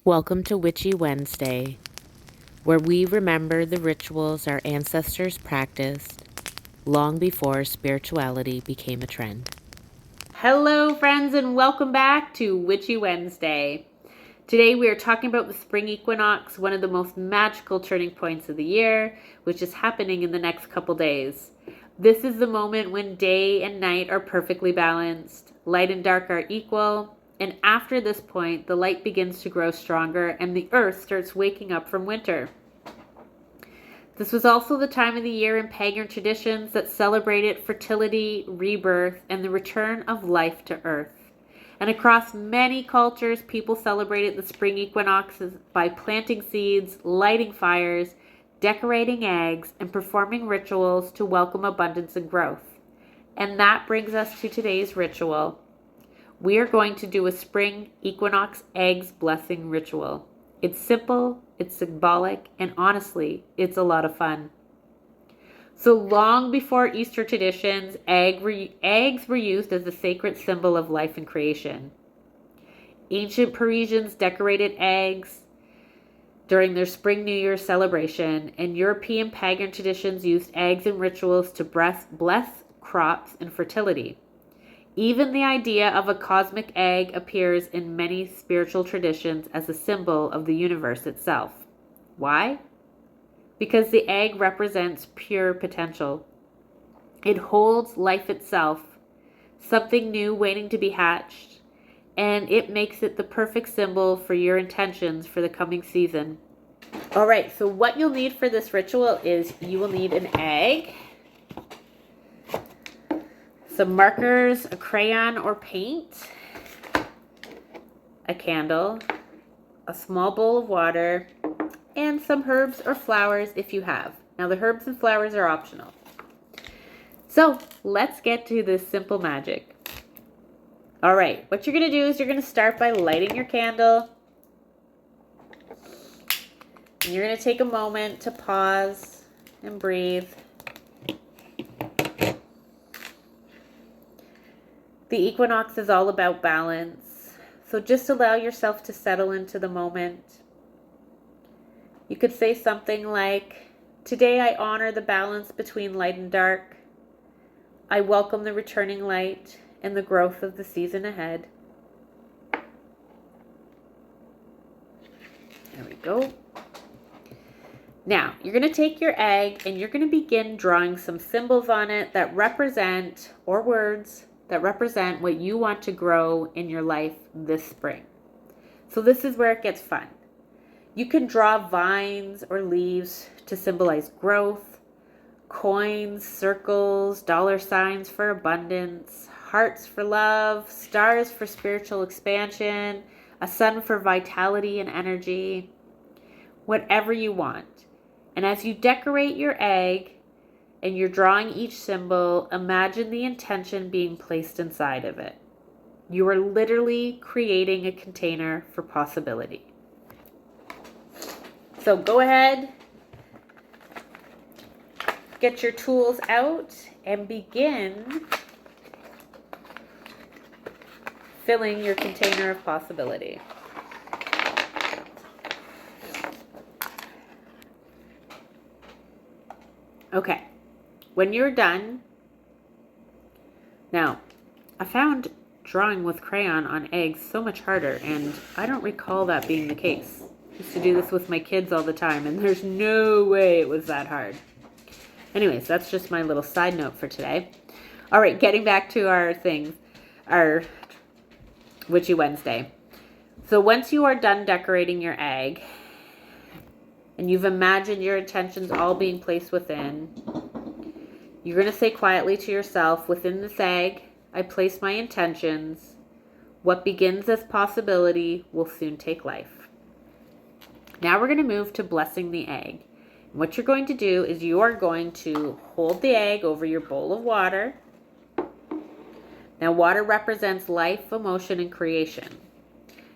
Welcome to Witchy Wednesday, where we remember the rituals our ancestors practiced long before spirituality became a trend. Hello, friends, and welcome back to Witchy Wednesday. Today we are talking about the Spring Equinox, one of the most magical turning points of the year, which is happening in the next couple days. This is the moment when day and night are perfectly balanced, light and dark are equal, and after this point, the light begins to grow stronger and the earth starts waking up from winter. This was also the time of the year in pagan traditions that celebrated fertility, rebirth, and the return of life to earth. And across many cultures, people celebrated the spring equinoxes by planting seeds, lighting fires, decorating eggs, and performing rituals to welcome abundance and growth. And that brings us to today's ritual. We are going to do a spring equinox eggs blessing ritual. It's simple, it's symbolic, and honestly, it's a lot of fun. So long before Easter traditions, eggs were used as a sacred symbol of life and creation. Ancient Parisians decorated eggs during their Spring New Year celebration, and European pagan traditions used eggs in rituals to bless crops and fertility. Even the idea of a cosmic egg appears in many spiritual traditions as a symbol of the universe itself. Why? Because the egg represents pure potential. It holds life itself, something new waiting to be hatched, and it makes it the perfect symbol for your intentions for the coming season. All right, so what you'll need for this ritual is you will need an egg, some markers, a crayon or paint, a candle, a small bowl of water, and some herbs or flowers if you have. Now the herbs and flowers are optional. So let's get to this simple magic. All right, what you're gonna do is you're gonna start by lighting your candle. And you're gonna take a moment to pause and breathe. The equinox is all about balance, so just allow yourself to settle into the moment. You could say something like, today I honor the balance between light and dark. I welcome the returning light and the growth of the season ahead. There we go. Now, you're going to take your egg and you're going to begin drawing some symbols on it that represent, or words, that represent what you want to grow in your life this spring. So this is where it gets fun. You can draw vines or leaves to symbolize growth, coins, circles, dollar signs for abundance, hearts for love, stars for spiritual expansion, a sun for vitality and energy, whatever you want. And as you decorate your egg, and you're drawing each symbol, imagine the intention being placed inside of it. You are literally creating a container for possibility. So go ahead, get your tools out, and begin filling your container of possibility. Okay. When you're done, now, I found drawing with crayon on eggs so much harder, and I don't recall that being the case. I used to do this with my kids all the time, and there's no way it was that hard. Anyways, that's just my little side note for today. All right, getting back to our Witchy Wednesday. So once you are done decorating your egg, and you've imagined your intentions all being placed within, you're going to say quietly to yourself, within this egg, I place my intentions. What begins as possibility will soon take life. Now we're going to move to blessing the egg. And what you're going to do is you are going to hold the egg over your bowl of water. Now water represents life, emotion, and creation.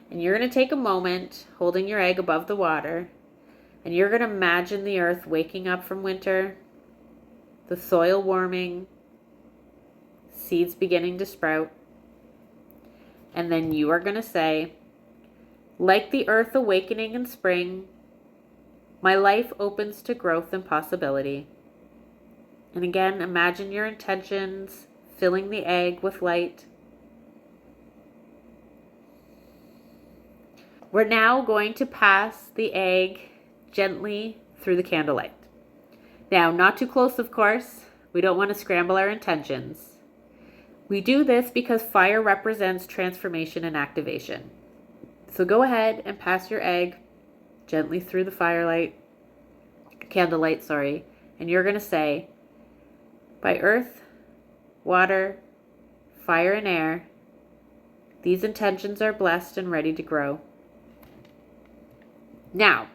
And you're going to take a moment holding your egg above the water, and you're going to imagine the earth waking up from winter, the soil warming, seeds beginning to sprout, and then you are going to say, Like the earth awakening in spring, my life opens to growth and possibility. And again, imagine your intentions filling the egg with light. We're now going to pass the egg gently through the candlelight. Now, not too close, of course. We don't want to scramble our intentions. We do this because fire represents transformation and activation. So go ahead and pass your egg gently through the candlelight, and you're going to say, by earth, water, fire, and air, these intentions are blessed and ready to grow. Now,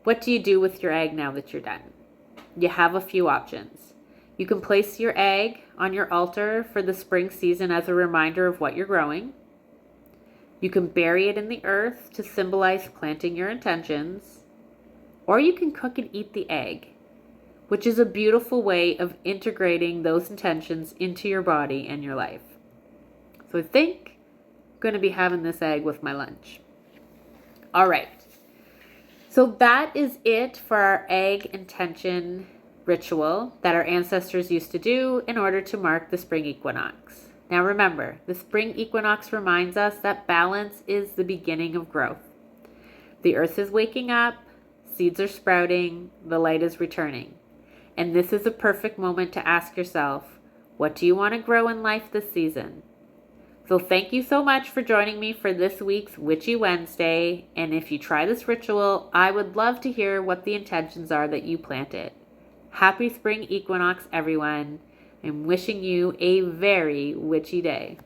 what do you do with your egg now that you're done? You have a few options. You can place your egg on your altar for the spring season as a reminder of what you're growing. You can bury it in the earth to symbolize planting your intentions. Or you can cook and eat the egg, which is a beautiful way of integrating those intentions into your body and your life. So I think I'm going to be having this egg with my lunch. All right. So that is it for our egg intention ritual that our ancestors used to do in order to mark the spring equinox. Now remember, the spring equinox reminds us that balance is the beginning of growth. The earth is waking up, seeds are sprouting, the light is returning. And this is a perfect moment to ask yourself, what do you want to grow in life this season? So thank you so much for joining me for this week's Witchy Wednesday. And if you try this ritual, I would love to hear what the intentions are that you planted. Happy spring equinox, everyone. I'm wishing you a very witchy day.